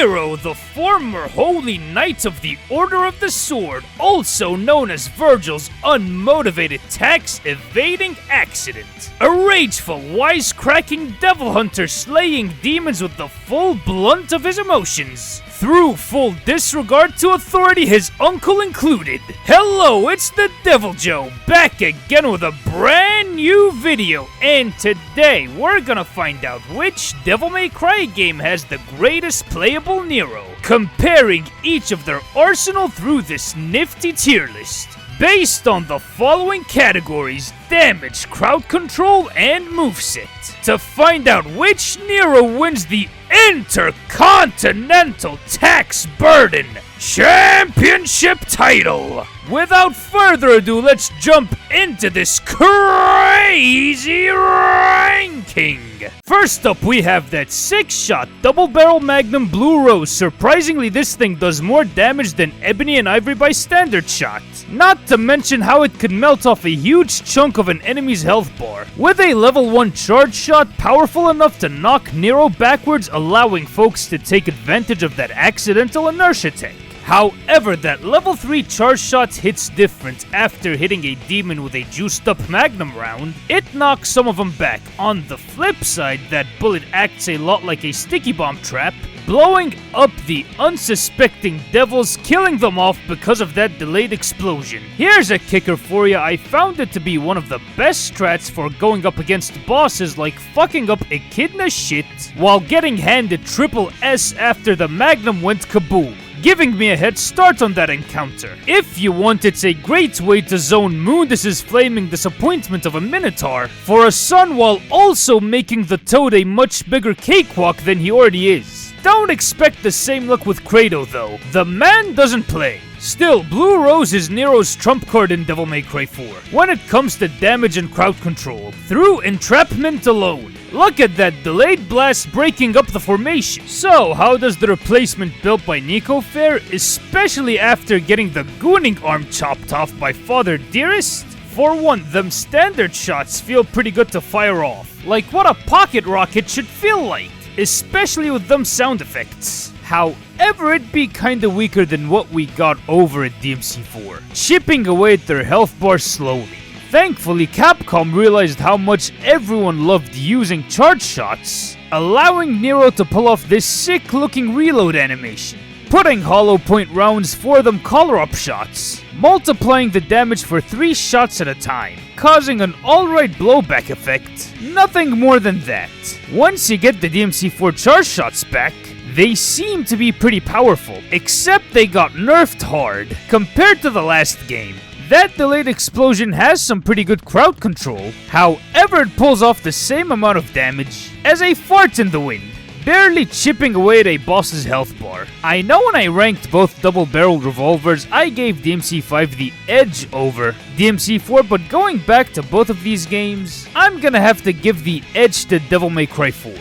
Nero, the former Holy Knight of the Order of the Sword, also known as Virgil's unmotivated tax-evading accident. A rageful, wisecracking devil hunter slaying demons with the full blunt of his emotions, through full disregard to authority, his uncle included. Hello, it's the Devil Joe, back again with a brand new video, and today we're gonna find out which Devil May Cry game has the greatest playable Nero, comparing each of their arsenal through this nifty tier list, based on the following categories: damage, crowd control, and moveset, to find out which Nero wins the Intercontinental Tax Burden Championship title. Without further ado, let's jump into this crazy ranking. First up, we have that 6-shot double-barrel Magnum Blue Rose. Surprisingly, this thing does more damage than Ebony and Ivory by standard shot. Not to mention how it could melt off a huge chunk of an enemy's health bar, with a level 1 charge shot powerful enough to knock Nero backwards, allowing folks to take advantage of that accidental inertia tank. However, that level 3 charge shot hits different. After hitting a demon with a juiced up Magnum round, it knocks some of them back. On the flip side, that bullet acts a lot like a sticky bomb trap, blowing up the unsuspecting devils, killing them off because of that delayed explosion. Here's a kicker for you. I found it to be one of the best strats for going up against bosses, like fucking up Echidna's shit while getting handed triple S after the Magnum went kaboom, giving me a head start on that encounter. If you want, it's a great way to zone Mundus' flaming disappointment of a Minotaur for a son, while also making the Toad a much bigger cakewalk than he already is. Don't expect the same luck with Kratos though. The man doesn't play. Still, Blue Rose is Nero's trump card in Devil May Cry 4 when it comes to damage and crowd control, through entrapment alone. Look at that delayed blast breaking up the formation. So, how does the replacement built by Nico fare, especially after getting the gooning arm chopped off by Father Dearest? For one, them standard shots feel pretty good to fire off, like what a pocket rocket should feel like, especially with them sound effects. However, it'd be kinda weaker than what we got over at DMC4, chipping away at their health bar slowly. Thankfully, Capcom realized how much everyone loved using charge shots, allowing Nero to pull off this sick-looking reload animation, putting hollow point rounds for them collar-up shots, multiplying the damage for 3 shots at a time, causing an alright blowback effect. Nothing more than that. Once you get the DMC4 charge shots back, they seem to be pretty powerful, except they got nerfed hard compared to the last game. That delayed explosion has some pretty good crowd control, however it pulls off the same amount of damage as a fart in the wind, barely chipping away at a boss's health bar. I know when I ranked both double-barreled revolvers, I gave DMC5 the edge over DMC4, but going back to both of these games, I'm gonna have to give the edge to Devil May Cry 4.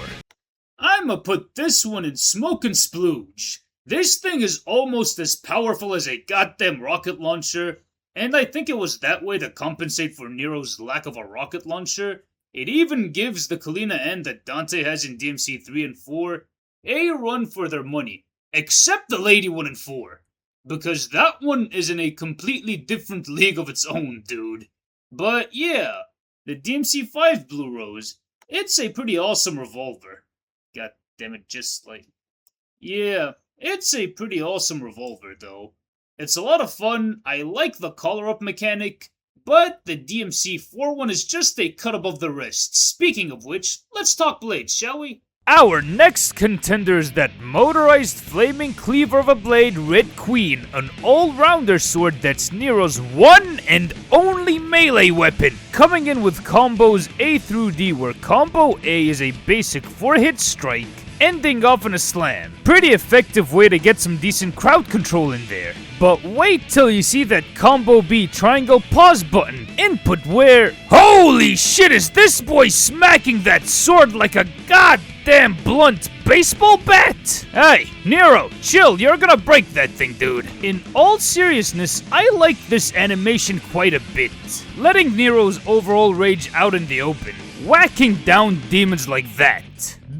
I'ma put this one in Smoke and Splooge. This thing is almost as powerful as a goddamn rocket launcher, and I think it was that way to compensate for Nero's lack of a rocket launcher. It even gives the Kalina N that Dante has in DMC 3 and 4 a run for their money, except the lady one in 4, because that one is in a completely different league of its own, dude. But yeah, the DMC 5 Blue Rose, it's a pretty awesome revolver. God damn it, just like... Yeah, it's a pretty awesome revolver though. It's a lot of fun, I like the collar-up mechanic, but the DMC4 one is just a cut above the wrist. Speaking of which, let's talk blades, shall we? Our next contender is that motorized flaming cleaver of a blade, Red Queen, an all-rounder sword that's Nero's one and only melee weapon, coming in with combos A through D, where combo A is a basic 4-hit strike, ending off in a slam. Pretty effective way to get some decent crowd control in there. But wait till you see that combo B triangle pause button input where... Holy shit, is this boy smacking that sword like a goddamn blunt baseball bat? Hey, Nero, chill, you're gonna break that thing, dude. In all seriousness, I like this animation quite a bit, letting Nero's overall rage out in the open, whacking down demons like that.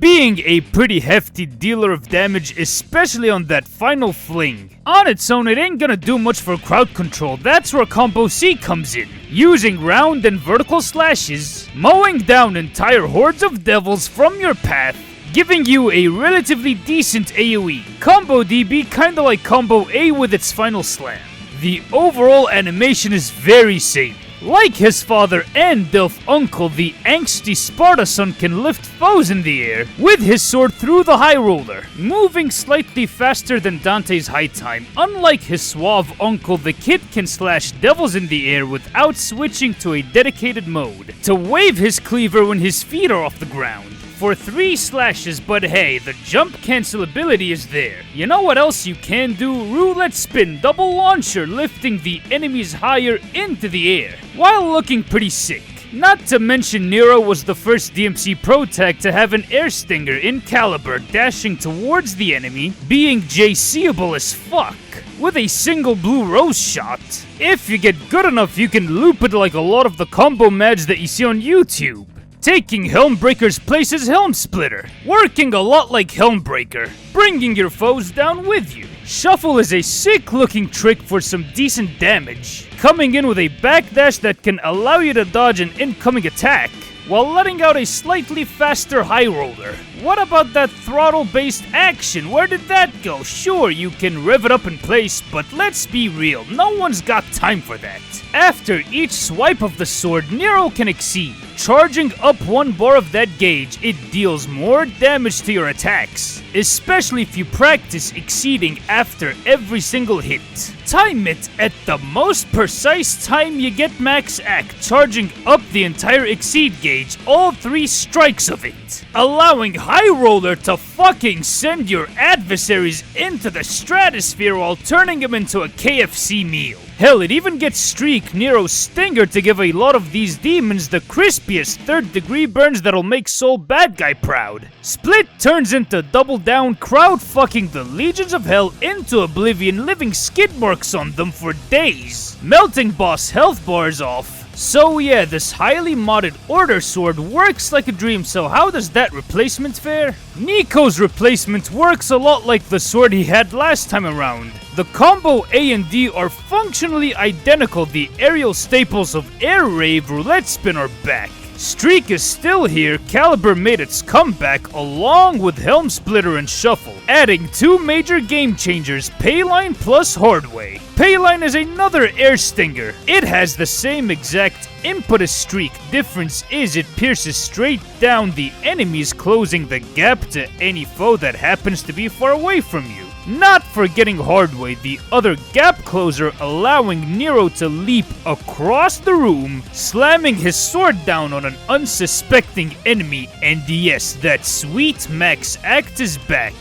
being a pretty hefty dealer of damage, especially on that final fling. On its own, it ain't gonna do much for crowd control. That's where Combo C comes in. Using round and vertical slashes, mowing down entire hordes of devils from your path, giving you a relatively decent AoE. Combo D be kinda like Combo A with its final slam. The overall animation is very same. Like his father and Delph uncle, the angsty Sparta son can lift foes in the air with his sword through the high roller, moving slightly faster than Dante's high time. Unlike his suave uncle, the kid can slash devils in the air without switching to a dedicated mode to wave his cleaver when his feet are off the ground. For 3 slashes, but hey, the jump cancelability is there. You know what else you can do? Roulette spin, double launcher, lifting the enemies higher into the air, while looking pretty sick. Not to mention Nero was the first DMC Pro tag to have an air stinger in caliber, dashing towards the enemy, being JC-able as fuck, with a single blue rose shot. If you get good enough, you can loop it like a lot of the combo mads that you see on YouTube. Taking Helmbreaker's place as Helm Splitter, working a lot like Helmbreaker, bringing your foes down with you. Shuffle is a sick looking trick for some decent damage, coming in with a backdash that can allow you to dodge an incoming attack, while letting out a slightly faster high roller. What about that throttle based action? Where did that go? Sure, you can rev it up in place, but let's be real, no one's got time for that. After each swipe of the sword, Nero can exceed. Charging up 1 bar of that gauge, it deals more damage to your attacks, especially if you practice exceeding after every single hit. Time it at the most precise time you get max act, charging up the entire exceed gauge, all 3 strikes of it, allowing High Roller to fucking send your adversaries into the stratosphere while turning them into a KFC meal. Hell, it even gets Streak, Nero's Stinger, to give a lot of these demons the crispiest 3rd degree burns that'll make Soul Bad Guy proud. Split turns into Double Down, crowd fucking the Legions of Hell into oblivion, leaving skid marks on them for days, melting boss health bars off. So yeah, this highly modded Order Sword works like a dream, so how does that replacement fare? Nico's replacement works a lot like the sword he had last time around. The combo A and D are functionally identical. The aerial staples of Air Rave, Roulette Spin are back. Streak is still here, Caliber made its comeback along with Helm Splitter and Shuffle, adding 2 major game changers, Payline plus Hardway. Payline is another air stinger. It has the same exact input as Streak. Difference is it pierces straight down the enemies, closing the gap to any foe that happens to be far away from you. Not forgetting Hardway, the other gap closer, allowing Nero to leap across the room, slamming his sword down on an unsuspecting enemy, and yes, that sweet max act is back.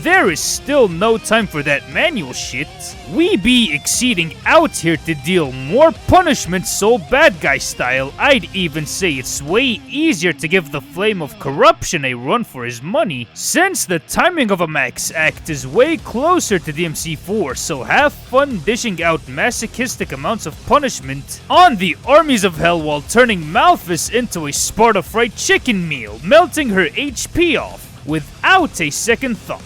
There is still no time for that manual shit. We be exceeding out here to deal more punishment Soul Bad Guy style. I'd even say it's way easier to give the Flame of Corruption a run for his money, since the timing of a max act is way closer to DMC4, so have fun dishing out masochistic amounts of punishment on the armies of hell while turning Malphus into a Sparta fried chicken meal, melting her HP off without a second thought.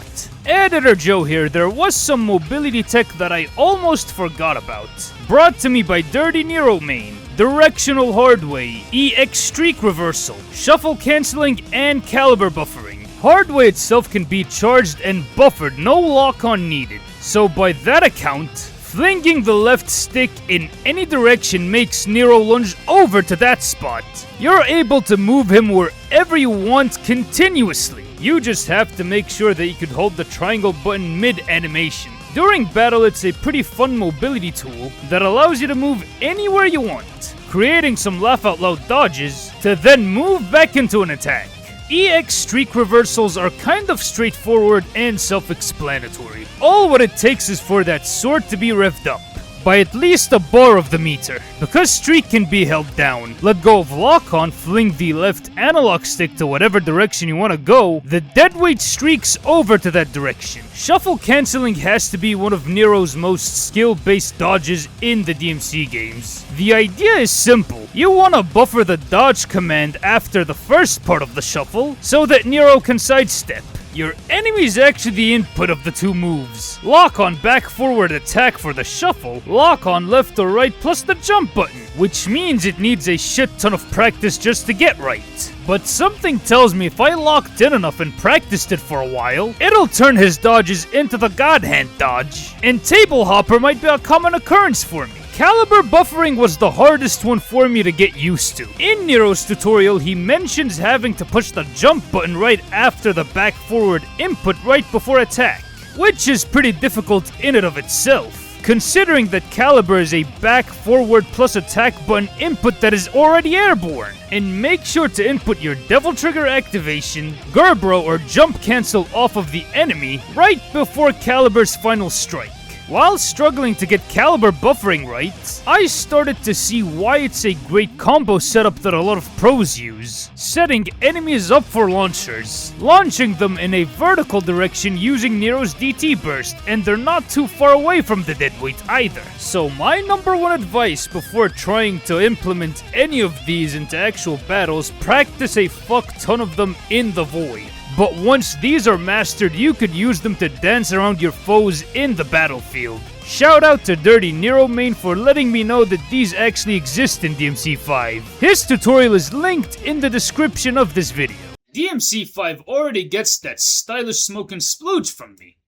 Editor Joe here. There was some mobility tech that I almost forgot about. Brought to me by Dirty Nero Main. Directional Hardway, EX Streak Reversal, Shuffle Cancelling, and Caliber Buffering. Hardway itself can be charged and buffered, no lock-on needed. So by that account, flinging the left stick in any direction makes Nero lunge over to that spot. You're able to move him wherever you want continuously. You just have to make sure that you can hold the triangle button mid-animation. During battle, it's a pretty fun mobility tool that allows you to move anywhere you want, creating some laugh-out-loud dodges to then move back into an attack. EX Streak Reversals are kind of straightforward and self-explanatory. All what it takes is for that sword to be revved up by at least a bar of the meter. Because Streak can be held down, let go of lock-on, fling the left analog stick to whatever direction you want to go, the Deadweight streaks over to that direction. Shuffle Cancelling has to be one of Nero's most skill-based dodges in the DMC games. The idea is simple. you want to buffer the dodge command after the first part of the shuffle so that Nero can sidestep. Your enemy's actually the input of the two moves. Lock on back forward attack for the shuffle, lock on left or right plus the jump button, which means it needs a shit ton of practice just to get right. But something tells me if I locked in enough and practiced it for a while, it'll turn his dodges into the God Hand dodge. And Table Hopper might be a common occurrence for me. Caliber buffering was the hardest one for me to get used to. In Nero's tutorial, he mentions having to push the jump button right after the back forward input right before attack, which is pretty difficult in and of itself, considering that Caliber is a back forward plus attack button input that is already airborne. And make sure to input your Devil Trigger activation, Gerbro or jump cancel off of the enemy right before Caliber's final strike. While struggling to get Caliber buffering right, I started to see why it's a great combo setup that a lot of pros use. Setting enemies up for launchers, launching them in a vertical direction using Nero's DT burst, and they're not too far away from the deadweight either. So my number one advice before trying to implement any of these into actual battles, practice a fuck ton of them in the void. But once these are mastered, you could use them to dance around your foes in the battlefield. Shout out to Dirty Nero Main for letting me know that these actually exist in DMC5. His tutorial is linked in the description of this video. DMC5 already gets that stylish smoking splooge from me.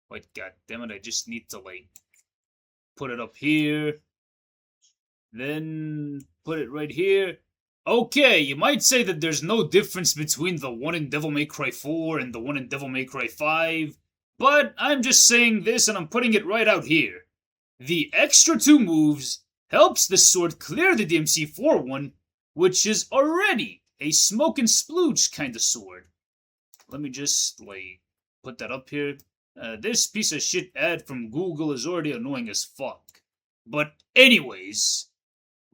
Wait, goddammit, I just need to put it up here. Then put it right here. Okay, you might say that there's no difference between the one in Devil May Cry 4 and the one in Devil May Cry 5, but I'm just saying this and I'm putting it right out here. The extra 2 moves helps the sword clear the DMC4 one, which is already a smoke and splooge kind of sword. Let me just, put that up here. This piece of shit ad from Google is already annoying as fuck. But anyways,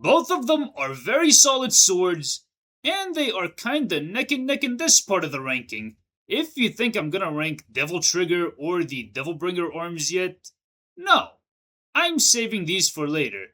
both of them are very solid swords, and they are kinda neck and neck in this part of the ranking. If you think I'm gonna rank Devil Trigger or the Devilbringer arms yet, no. I'm saving these for later.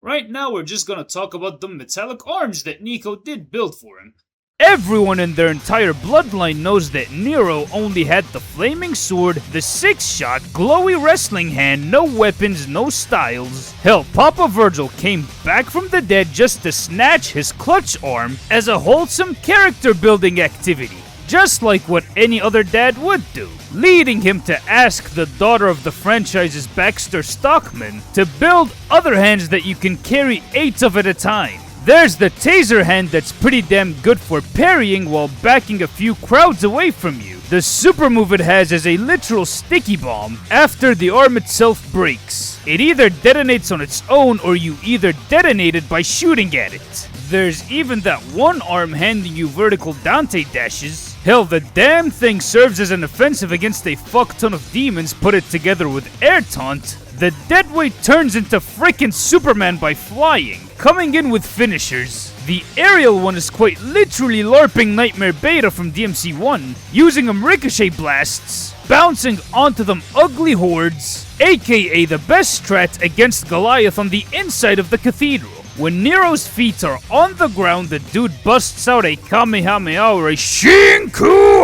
Right now we're just gonna talk about the metallic arms that Nico did build for him. Everyone in their entire bloodline knows that Nero only had the flaming sword, the 6-shot, glowy wrestling hand, no weapons, no styles. Hell, Papa Virgil came back from the dead just to snatch his clutch arm as a wholesome character building activity, just like what any other dad would do, leading him to ask the daughter of the franchise's Baxter Stockman to build other hands that you can carry 8 of at a time. There's the taser hand that's pretty damn good for parrying while backing a few crowds away from you. The super move it has is a literal sticky bomb after the arm itself breaks. It either detonates on its own or you either detonate it by shooting at it. There's even that one arm handing you vertical Dante dashes. Hell, the damn thing serves as an offensive against a fuck ton of demons put it together with air taunt. The deadweight turns into frickin' Superman by flying, coming in with finishers. The aerial one is quite literally LARPing Nightmare Beta from DMC1, using them ricochet blasts, bouncing onto them ugly hordes, aka the best strat against Goliath on the inside of the cathedral. When Nero's feet are on the ground, the dude busts out a Kamehameha or a Shinku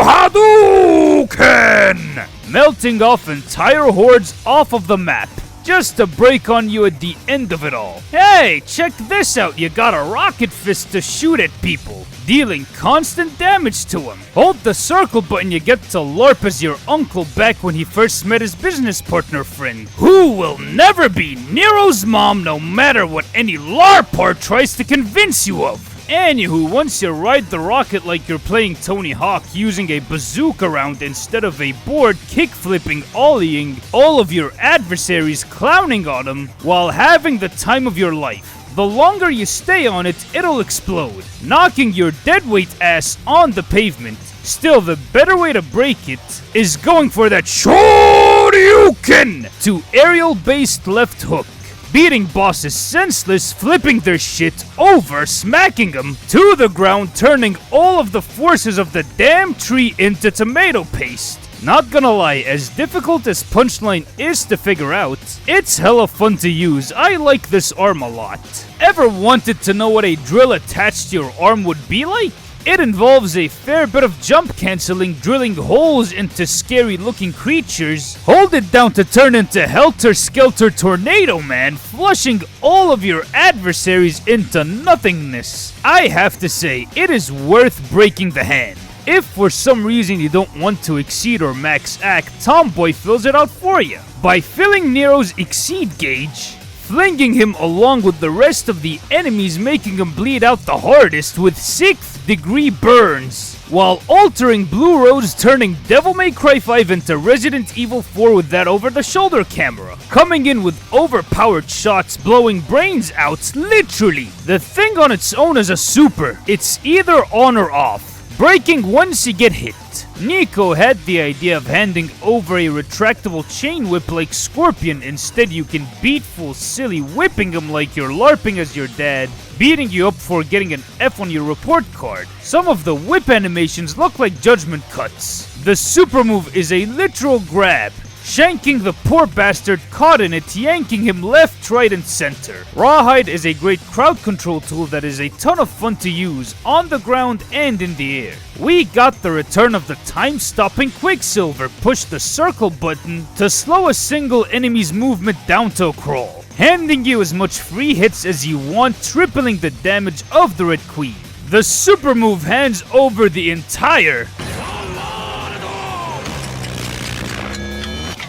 Hadouken, melting off entire hordes off of the map, just to break on you at the end of it all. Hey, check this out, you got a rocket fist to shoot at people, dealing constant damage to them. Hold the circle button, you get to LARP as your uncle back when he first met his business partner friend, who will never be Nero's mom no matter what any LARPer tries to convince you of. Anywho, once you ride the rocket like you're playing Tony Hawk using a bazooka round instead of a board, kick-flipping, ollieing all of your adversaries, clowning on them while having the time of your life. The longer you stay on it, it'll explode, knocking your deadweight ass on the pavement. Still, the better way to break it is going for that Shoryuken to aerial-based left hook, beating bosses senseless, flipping their shit over, smacking them to the ground, turning all of the forces of the damn tree into tomato paste. Not gonna lie, as difficult as Punchline is to figure out, it's hella fun to use. I like this arm a lot. Ever wanted to know what a drill attached to your arm would be like? It involves a fair bit of jump cancelling, drilling holes into scary looking creatures. Hold it down to turn into Helter Skelter Tornado Man, flushing all of your adversaries into nothingness. I have to say, it is worth breaking the hand. If for some reason you don't want to exceed or max act, Tomboy fills it out for you. By filling Nero's exceed gauge, flinging him along with the rest of the enemies, making him bleed out the hardest with 6th degree burns, while altering Blue Rose, turning Devil May Cry 5 into Resident Evil 4 with that over-the-shoulder camera, coming in with overpowered shots, blowing brains out, literally. The thing on its own is a super. It's either on or off, breaking once you get hit. Nico had the idea of handing over a retractable chain whip like Scorpion. Instead, you can beat full silly, whipping him like you're LARPing as your dad, beating you up for getting an F on your report card. Some of the whip animations look like judgment cuts. The super move is a literal grab, shanking the poor bastard caught in it, yanking him left, right, and center. Rawhide is a great crowd control tool that is a ton of fun to use on the ground and in the air. We got the return of the time-stopping Quicksilver. Push the circle button to slow a single enemy's movement down to a crawl, handing you as much free hits as you want, tripling the damage of the Red Queen. The super move hands over the entire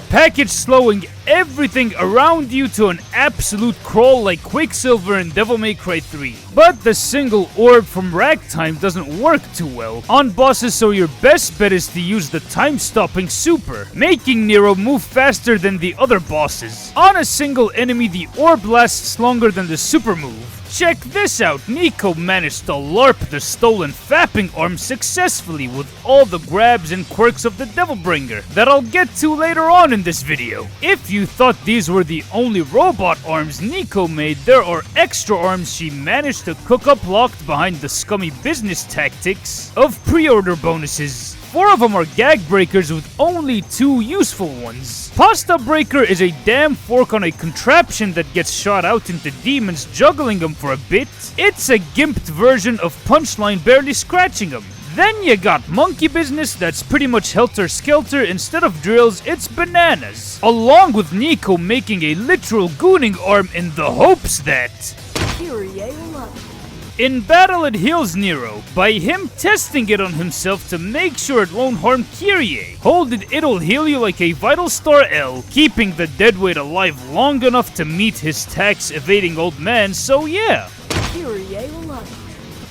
package, slowing everything around you to an absolute crawl like Quicksilver in Devil May Cry 3. But the single orb from Ragtime doesn't work too well on bosses, so your best bet is to use the time-stopping super, making Nero move faster than the other bosses. On a single enemy, the orb lasts longer than the super move. Check this out, Nico managed to LARP the stolen fapping arm successfully with all the grabs and quirks of the Devilbringer that I'll get to later on in this video. If you thought these were the only robot arms Nico made, there are extra arms she managed to cook up locked behind the scummy business tactics of pre-order bonuses. 4 of them are gag breakers with only 2 useful ones. Pasta Breaker is a damn fork on a contraption that gets shot out into demons, juggling them for a bit. It's a gimped version of Punchline, barely scratching them. Then you got Monkey Business, that's pretty much Helter Skelter. Instead of drills, it's bananas. Along with Nico making a literal gooning arm in the hopes that in battle it heals Nero, by him testing it on himself to make sure it won't harm Kyrie. Hold it, it'll heal you like a Vital Star L, keeping the deadweight alive long enough to meet his tax evading old man, so yeah.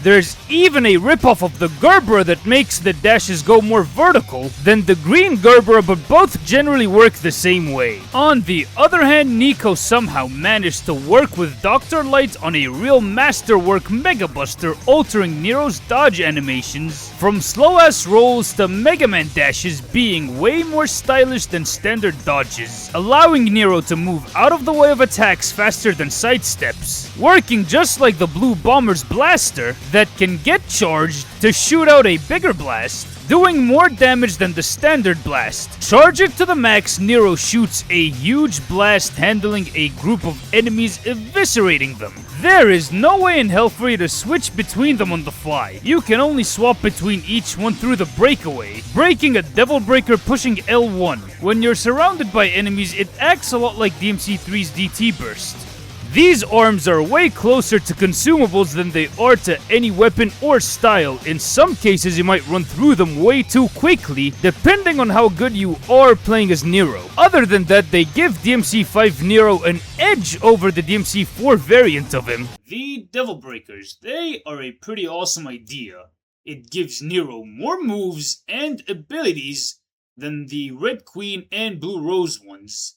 There's even a ripoff of the Gerbera that makes the dashes go more vertical than the green Gerbera, but both generally work the same way. On the other hand, Nico somehow managed to work with Dr. Light on a real masterwork Mega Buster, altering Nero's dodge animations from slow-ass rolls to Mega Man dashes, being way more stylish than standard dodges, allowing Nero to move out of the way of attacks faster than sidesteps, working just like the Blue Bomber's blaster that can get charged to shoot out a bigger blast, doing more damage than the standard blast. Charge it to the max, Nero shoots a huge blast, handling a group of enemies, eviscerating them. There is no way in hell for you to switch between them on the fly. You can only swap between each one through the breakaway, breaking a Devil Breaker, pushing L1. When you're surrounded by enemies, it acts a lot like DMC3's DT Burst. These arms are way closer to consumables than they are to any weapon or style. In some cases, you might run through them way too quickly, depending on how good you are playing as Nero. Other than that, they give DMC5 Nero an edge over the DMC4 variant of him. The Devil Breakers, they are a pretty awesome idea. It gives Nero more moves and abilities than the Red Queen and Blue Rose ones.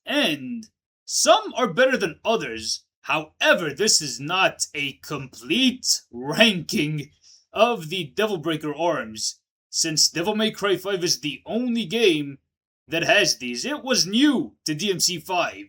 And some are better than others. However, this is not a complete ranking of the Devil Breaker arms, since Devil May Cry 5 is the only game that has these. It was new to DMC5.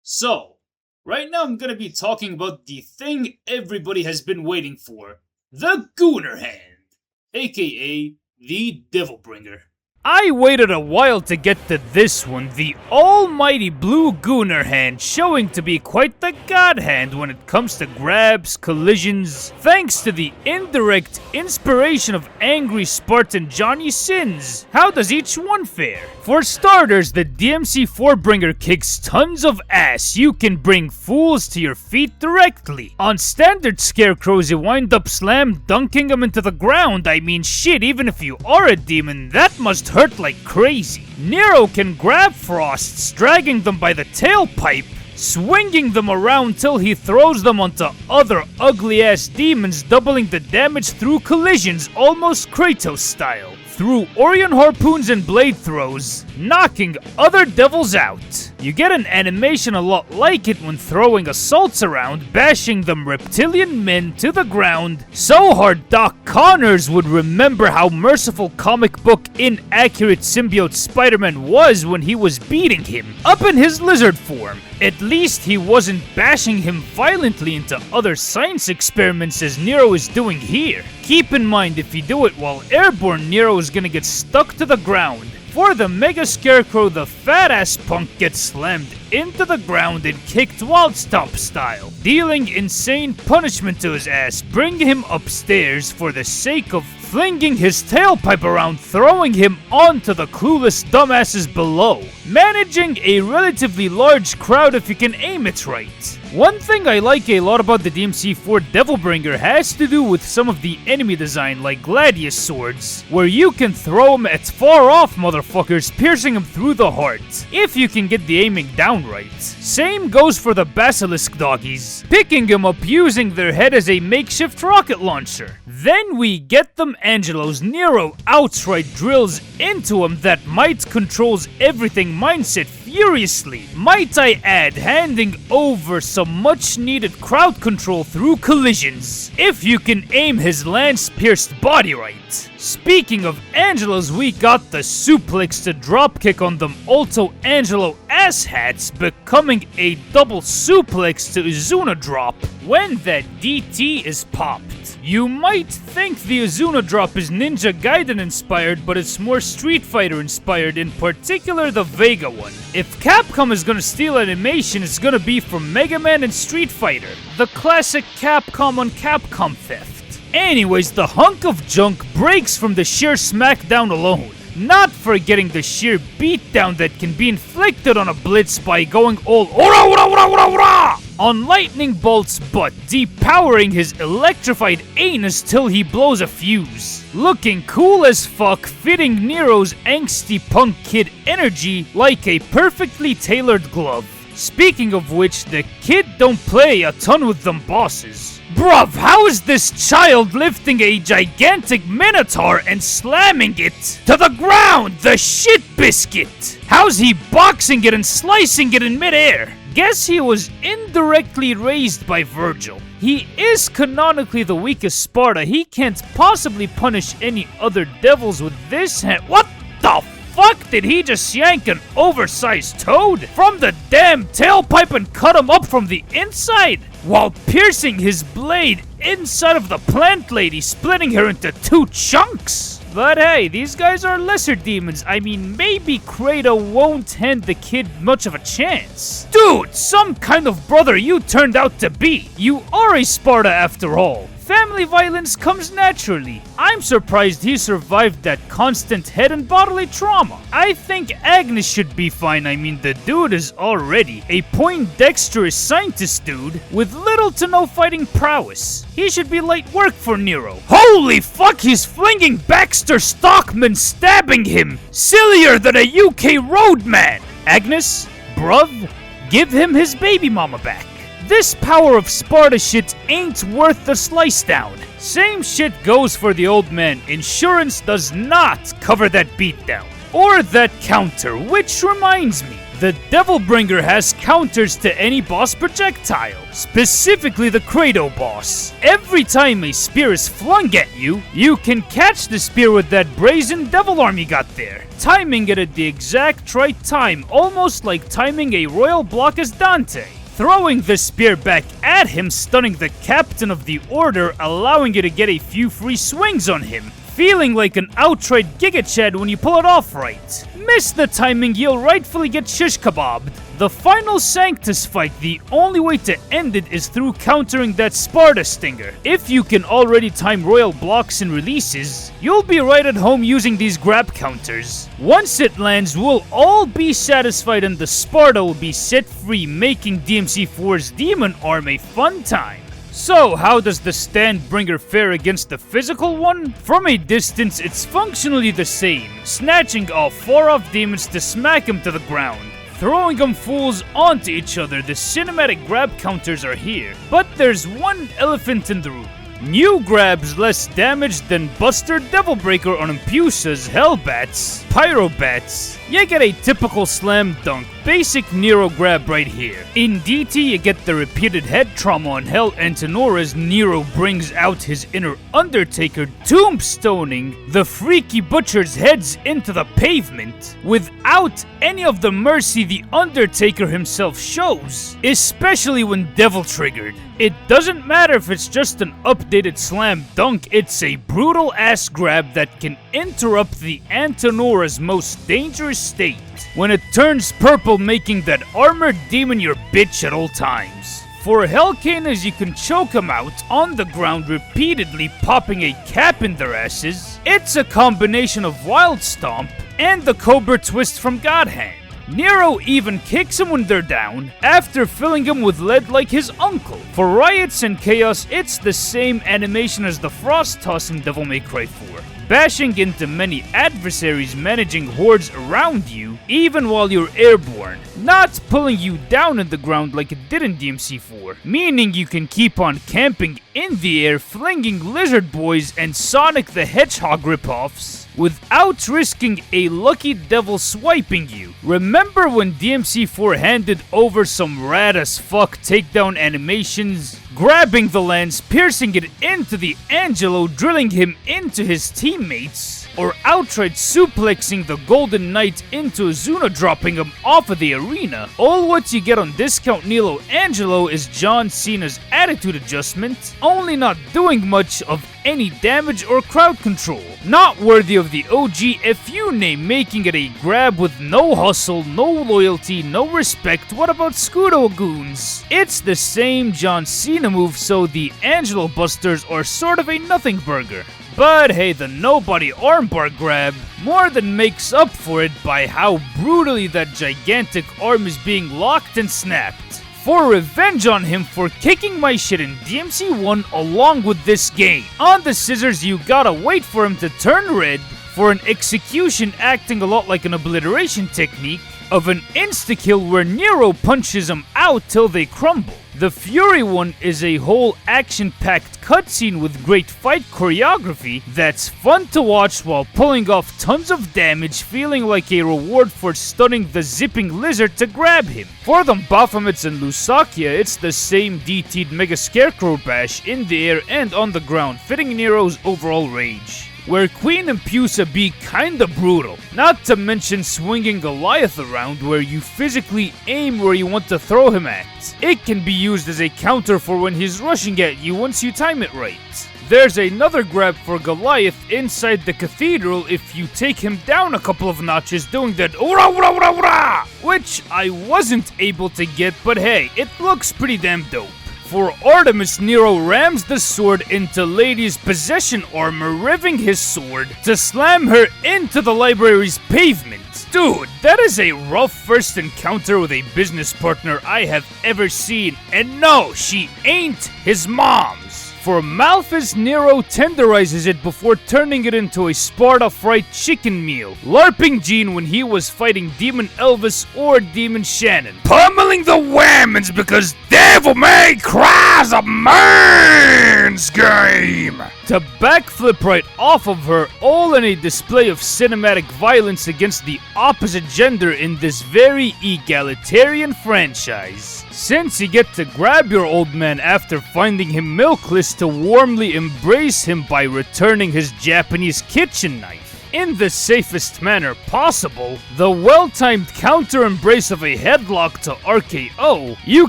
So, right now I'm gonna be talking about the thing everybody has been waiting for. The Gooner Hand, aka the Devil Bringer. I waited a while to get to this one, the almighty blue Gunnar hand, showing to be quite the god hand when it comes to grabs, collisions, thanks to the indirect inspiration of angry Spartan Johnny Sins. How does each one fare? For starters, the DMC 4-bringer kicks tons of ass. You can bring fools to your feet directly. On standard scarecrows, you wind up slam dunking them into the ground. I mean shit, even if you are a demon, that must hurt like crazy. Nero can grab Frosts, dragging them by the tailpipe, swinging them around till he throws them onto other ugly-ass demons, doubling the damage through collisions, almost Kratos style. Through Orion harpoons and blade throws, knocking other devils out. You get an animation a lot like it when throwing assaults around, bashing them reptilian men to the ground, so hard Doc Connors would remember how merciful comic book inaccurate symbiote Spider-Man was when he was beating him, up in his lizard form. At least he wasn't bashing him violently into other science experiments as Nero is doing here. Keep in mind, if you do it while airborne, Nero is gonna get stuck to the ground. For the Mega Scarecrow, the fat-ass punk gets slammed into the ground and kicked Wild Stomp style, dealing insane punishment to his ass, bringing him upstairs for the sake of flinging his tailpipe around, throwing him onto the clueless dumbasses below, managing a relatively large crowd if you can aim it right. One thing I like a lot about the DMC4 Devilbringer has to do with some of the enemy design, like Gladius swords, where you can throw them at far off motherfuckers, piercing them through the heart, if you can get the aiming down right. Same goes for the Basilisk doggies, picking them up using their head as a makeshift rocket launcher. Then we get them Angelos. Nero outright drills into him that might controls everything mindset furiously. Might I add, handing over some much needed crowd control through collisions, if you can aim his lance-pierced body right. Speaking of Angelos, we got the suplex to dropkick on them Alto Angelo asshats, becoming a double suplex to Izuna drop when that DT is popped. You might think the Izuna drop is Ninja Gaiden inspired, but it's more Street Fighter inspired, in particular the Vega one. If Capcom is gonna steal animation, it's gonna be from Mega Man and Street Fighter, the classic Capcom on Capcom theft. Anyways, the hunk of junk breaks from the sheer smackdown alone, not forgetting the sheer beatdown that can be inflicted on a blitz by going all ora ora ora ora ora on Lightning Bolt's butt, depowering his electrified anus till he blows a fuse. Looking cool as fuck, fitting Nero's angsty punk kid energy like a perfectly tailored glove. Speaking of which, the kid don't play a ton with them bosses. Bruv, how is this child lifting a gigantic minotaur and slamming it to the ground? The shit biscuit! How's he boxing it and slicing it in midair? Guess he was indirectly raised by Virgil. He is canonically the weakest Sparta. He can't possibly punish any other devils with this hand. What the fuck? Did he just yank an oversized toad from the damn tailpipe and cut him up from the inside, while piercing his blade inside of the plant lady, splitting her into 2 chunks? But hey, these guys are lesser demons. I mean, maybe Kratos won't hand the kid much of a chance. Dude, some kind of brother you turned out to be. You are a Sparta after all. Family violence comes naturally. I'm surprised he survived that constant head and bodily trauma. I think Agnes should be fine. I mean, the dude is already a poindexterous scientist dude with little to no fighting prowess. He should be light work for Nero. Holy fuck, he's flinging Baxter Stockman, stabbing him. Sillier than a UK roadman. Agnes, bruv, give him his baby mama back. This power of Sparta shit ain't worth the slice down. Same shit goes for the old man. Insurance does not cover that beatdown. Or that counter, which reminds me, the Devilbringer has counters to any boss projectile, specifically the Kratos boss. Every time a spear is flung at you, you can catch the spear with that brazen devil arm you got there, timing it at the exact right time, almost like timing a royal block as Dante. Throwing the spear back at him, stunning the captain of the order, allowing you to get a few free swings on him. feeling like an outright Giga Chad when you pull it off right. Miss the timing, you'll rightfully get shish kebabbed. The final Sanctus fight, the only way to end it is through countering that Sparta Stinger. If you can already time royal blocks and releases, you'll be right at home using these grab counters. Once it lands, we'll all be satisfied and the Sparta will be set free, making DMC4's Demon Arm a fun time. So, how does the Standbringer fare against the physical one? From a distance, it's functionally the same, snatching off far-off demons to smack them to the ground. Throwing them fools onto each other, the cinematic grab counters are here. But there's one elephant in the room. New grabs less damage than Buster Devilbreaker on Impusa's Hellbats, Pyrobats. You get a typical slam dunk, basic Nero grab right here. In DT, you get the repeated head trauma on Hell and Tenora's Nero brings out his inner Undertaker, tombstoning the freaky butcher's heads into the pavement without any of the mercy the Undertaker himself shows, especially when devil triggered. It doesn't matter if it's just an updated slam dunk, it's a brutal ass grab that can interrupt the Antenora's most dangerous state when it turns purple, making that armored demon your bitch at all times. For Hellcanas, you can choke them out on the ground, repeatedly popping a cap in their asses. It's a combination of Wild Stomp and the Cobra Twist from God Hand. Nero even kicks them when they're down, after filling them with lead like his uncle. For Riots and Chaos, it's the same animation as the Frost Toss in Devil May Cry 4. Bashing into many adversaries, managing hordes around you, even while you're airborne. Not pulling you down in the ground like it did in DMC4, meaning you can keep on camping in the air, flinging Lizard Boys and Sonic the Hedgehog ripoffs without risking a lucky devil swiping you. Remember when DMC4 handed over some rad as fuck takedown animations? Grabbing the lance, piercing it into the Angelo, drilling him into his teammates, or outright suplexing the Golden Knight into Azuna, dropping him off of the arena. All what you get on Discount Nilo Angelo is John Cena's attitude adjustment, only not doing much of any damage or crowd control. Not worthy of the OG FU name, making it a grab with no hustle, no loyalty, no respect. What about Scudo Goons? It's the same John Cena move, so the Angelo Busters are sort of a nothing burger. But hey, the nobody armbar grab more than makes up for it by how brutally that gigantic arm is being locked and snapped. For revenge on him for kicking my shit in DMC1 along with this game. On the scissors, you gotta wait for him to turn red for an execution acting a lot like an obliteration technique of an insta-kill where Nero punches them out till they crumble. The Fury one is a whole action-packed cutscene with great fight choreography that's fun to watch while pulling off tons of damage, feeling like a reward for stunning the zipping lizard to grab him. For the Baphomets and Lusakia, it's the same DT'd Mega Scarecrow bash in the air and on the ground, fitting Nero's overall rage, where Queen Impusa be kinda brutal. Not to mention swinging Goliath around where you physically aim where you want to throw him at. It can be used as a counter for when he's rushing at you once you time it right. There's another grab for Goliath inside the cathedral if you take him down a couple of notches doing that ora ora ora ora, which I wasn't able to get, but hey, it looks pretty damn dope. For Artemis, Nero rams the sword into Lady's possession armor, revving his sword to slam her into the library's pavement. Dude, that is a rough first encounter with a business partner I have ever seen, and no, she ain't his mom's. For Malphas, Nero tenderizes it before turning it into a Sparta fried chicken meal, LARPing Gene when he was fighting Demon Elvis or Demon Shannon. Pummeling the Whammons because Devil May Cry's a man's game! To backflip right off of her, all in a display of cinematic violence against the opposite gender in this very egalitarian franchise. Since you get to grab your old man after finding him milkless to warmly embrace him by returning his Japanese kitchen knife in the safest manner possible, the well-timed counter embrace of a headlock to RKO, you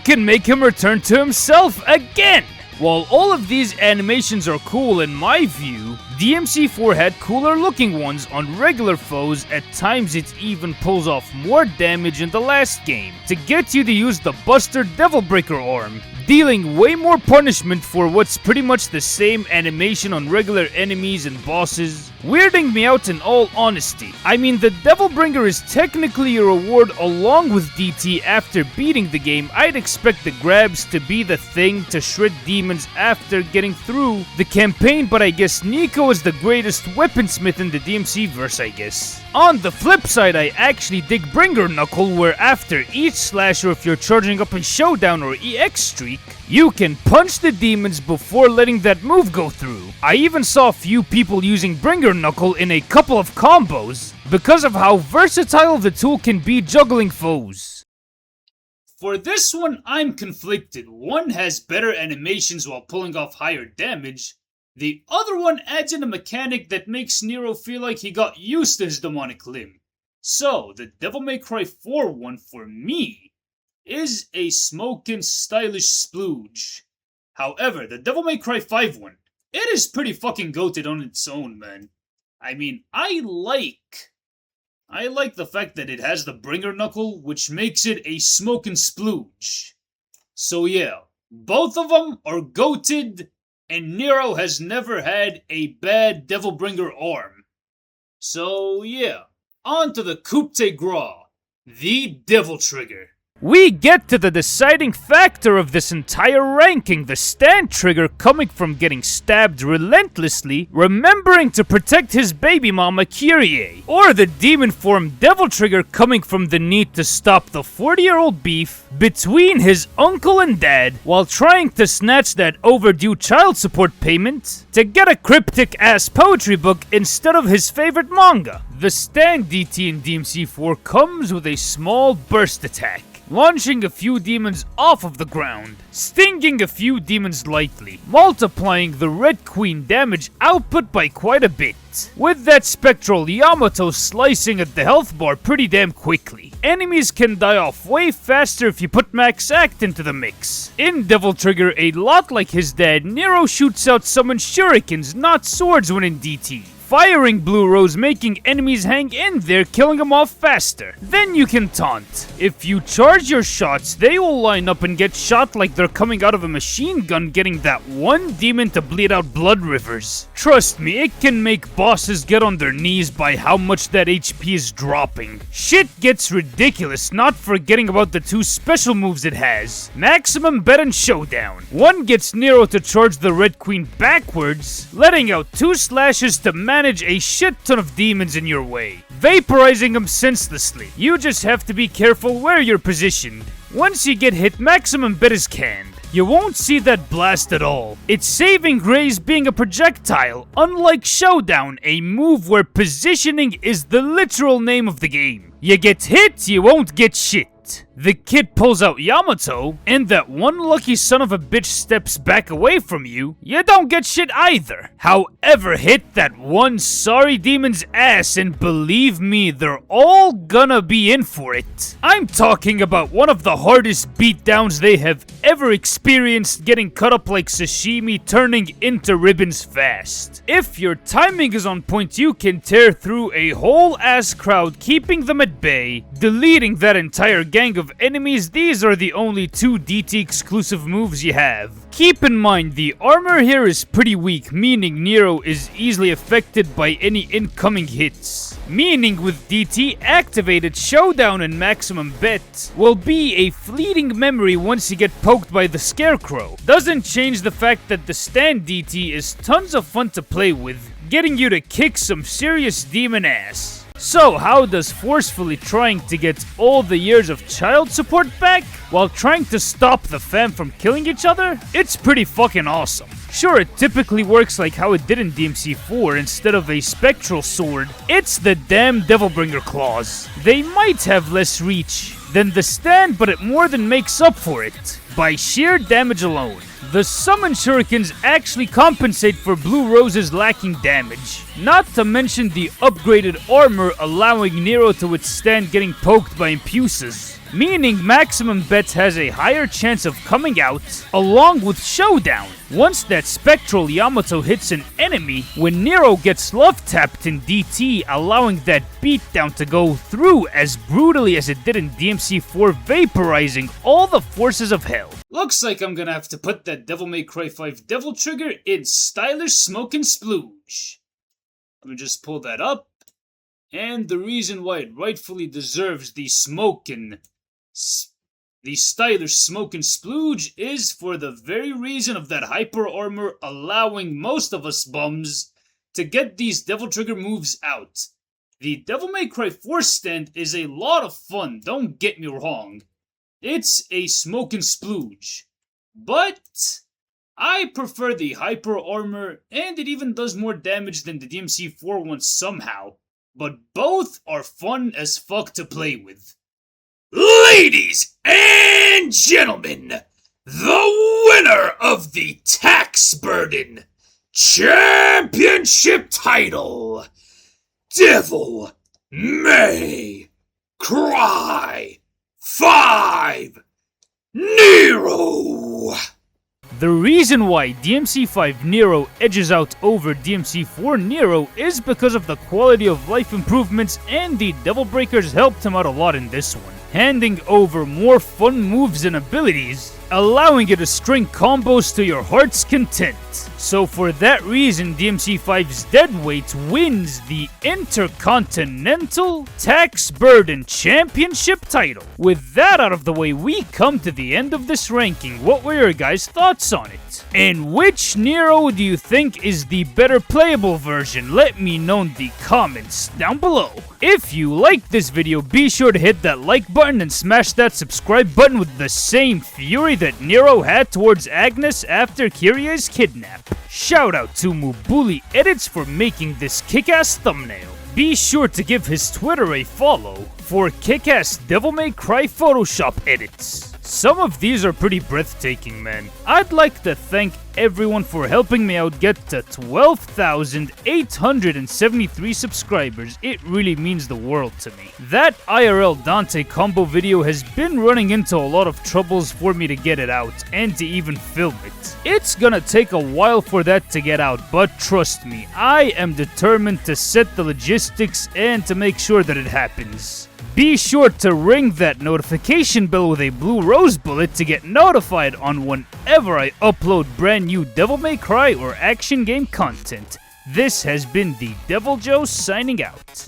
can make him return to himself again. While all of these animations are cool in my view, DMC4 had cooler looking ones on regular foes, at times it even pulls off more damage in the last game to get you to use the Buster Devil Breaker arm, dealing way more punishment for what's pretty much the same animation on regular enemies and bosses, weirding me out in all honesty. I mean, the Devil Bringer is technically a reward along with DT after beating the game. I'd expect the grabs to be the thing to shred demons after getting through the campaign, but I guess Nico is the greatest weaponsmith in the DMC verse, I guess. On the flip side, I actually dig Bringer Knuckle, where after each slash or if you're charging up a Showdown or EX streak, you can punch the demons before letting that move go through. I even saw a few people using Bringer Knuckle in a couple of combos because of how versatile the tool can be juggling foes. For this one, I'm conflicted. One has better animations while pulling off higher damage. The other one adds in a mechanic that makes Nero feel like he got used to his demonic limb. So, the Devil May Cry 4 one for me is a smokin' stylish splooge. However, the Devil May Cry 5 one, it is pretty fucking goated on its own, man. I mean, I like the fact that it has the Bringer Knuckle, which makes it a smokin' splooge. So yeah, both of them are goated, and Nero has never had a bad Devil Bringer arm. So yeah, on to the coup de grace, the Devil Trigger. We get to the deciding factor of this entire ranking, the stand trigger coming from getting stabbed relentlessly, remembering to protect his baby mama Kyrie, or the demon form Devil Trigger coming from the need to stop the 40-year-old beef between his uncle and dad while trying to snatch that overdue child support payment to get a cryptic-ass poetry book instead of his favorite manga. The stand DT in DMC4 comes with a small burst attack, launching a few demons off of the ground, stinging a few demons lightly, multiplying the Red Queen damage output by quite a bit, with that spectral Yamato slicing at the health bar pretty damn quickly. Enemies can die off way faster if you put Max Act into the mix. In Devil Trigger, a lot like his dad, Nero shoots out summon shurikens, not swords when in DT, firing blue rose, making enemies hang in there, killing them off faster. Then you can taunt. If you charge your shots, they will line up and get shot like they're coming out of a machine gun, getting that one demon to bleed out blood rivers. Trust me, it can make bosses get on their knees by how much that HP is dropping. Shit gets ridiculous, not forgetting about the two special moves it has, Maximum Bet and Showdown. One gets Nero to charge the Red Queen backwards, letting out two slashes to manage a shit ton of demons in your way, vaporizing them senselessly. You just have to be careful where you're positioned. Once you get hit, Maximum Bet is canned. You won't see that blast at all. Its saving grace being a projectile, unlike Showdown, a move where positioning is the literal name of the game. You get hit, you won't get shit. The kid pulls out Yamato, and that one lucky son of a bitch steps back away from you, you don't get shit either. However, hit that one sorry demon's ass and believe me, they're all gonna be in for it. I'm talking about one of the hardest beatdowns they have ever experienced, getting cut up like sashimi, turning into ribbons fast. If your timing is on point, you can tear through a whole ass crowd, keeping them at bay, deleting that entire gang of enemies. These are the only two DT exclusive moves you have. Keep in mind, the armor here is pretty weak, meaning Nero is easily affected by any incoming hits. Meaning with DT activated, Showdown and Maximum Bet will be a fleeting memory once you get poked by the Scarecrow. Doesn't change the fact that the stand DT is tons of fun to play with, getting you to kick some serious demon ass. So how does forcefully trying to get all the years of child support back while trying to stop the fam from killing each other? It's pretty fucking awesome. Sure, it typically works like how it did in DMC4. Instead of a spectral sword, it's the damn Devilbringer claws. They might have less reach than the stand, but it more than makes up for it by sheer damage alone. The summon shurikens actually compensate for Blue Rose's lacking damage. Not to mention the upgraded armor allowing Nero to withstand getting poked by Impulses, meaning maximum bets has a higher chance of coming out, along with Showdown. Once that Spectral Yamato hits an enemy, when Nero gets love tapped in DT, allowing that beatdown to go through as brutally as it did in DMC4, vaporizing all the forces of hell. Looks like I'm gonna have to put that Devil May Cry 5 Devil Trigger in Stylish Smokin' Splooge. Let me just pull that up. And the reason why it rightfully deserves the Stylish Smokin' Splooge is for the very reason of that hyper armor allowing most of us bums to get these Devil Trigger moves out. The Devil May Cry 4 stand is a lot of fun, don't get me wrong. It's a Smokin' Splooge. But I prefer the hyper armor, and it even does more damage than the DMC4 one somehow. But both are fun as fuck to play with. Ladies and gentlemen, the winner of the Tax Burden Championship title, Devil May Cry 5 Nero. The reason why DMC5 Nero edges out over DMC4 Nero is because of the quality of life improvements, and the Devil Breakers helped him out a lot in this one, handing over more fun moves and abilities, allowing you to string combos to your heart's content. So for that reason, DMC5's Deadweights wins the Intercontinental Tax Burden Championship title. With that out of the way, we come to the end of this ranking. What were your guys' thoughts on it? And which Nero do you think is the better playable version? Let me know in the comments down below. If you liked this video, be sure to hit that like button and smash that subscribe button with the same fury that Nero had towards Agnes after Kyrie's kidnap. Shout out to Mubuli Edits for making this kick-ass thumbnail. Be sure to give his Twitter a follow for kick-ass Devil May Cry Photoshop edits. Some of these are pretty breathtaking, man. I'd like to thank everyone for helping me out get to 12,873 subscribers. It really means the world to me. That IRL Dante combo video has been running into a lot of troubles for me to get it out and to even film it. It's gonna take a while for that to get out, but trust me, I am determined to set the logistics and to make sure that it happens. Be sure to ring that notification bell with a blue rose bullet to get notified on whenever I upload brand new Devil May Cry or action game content. This has been the Devil Joe signing out.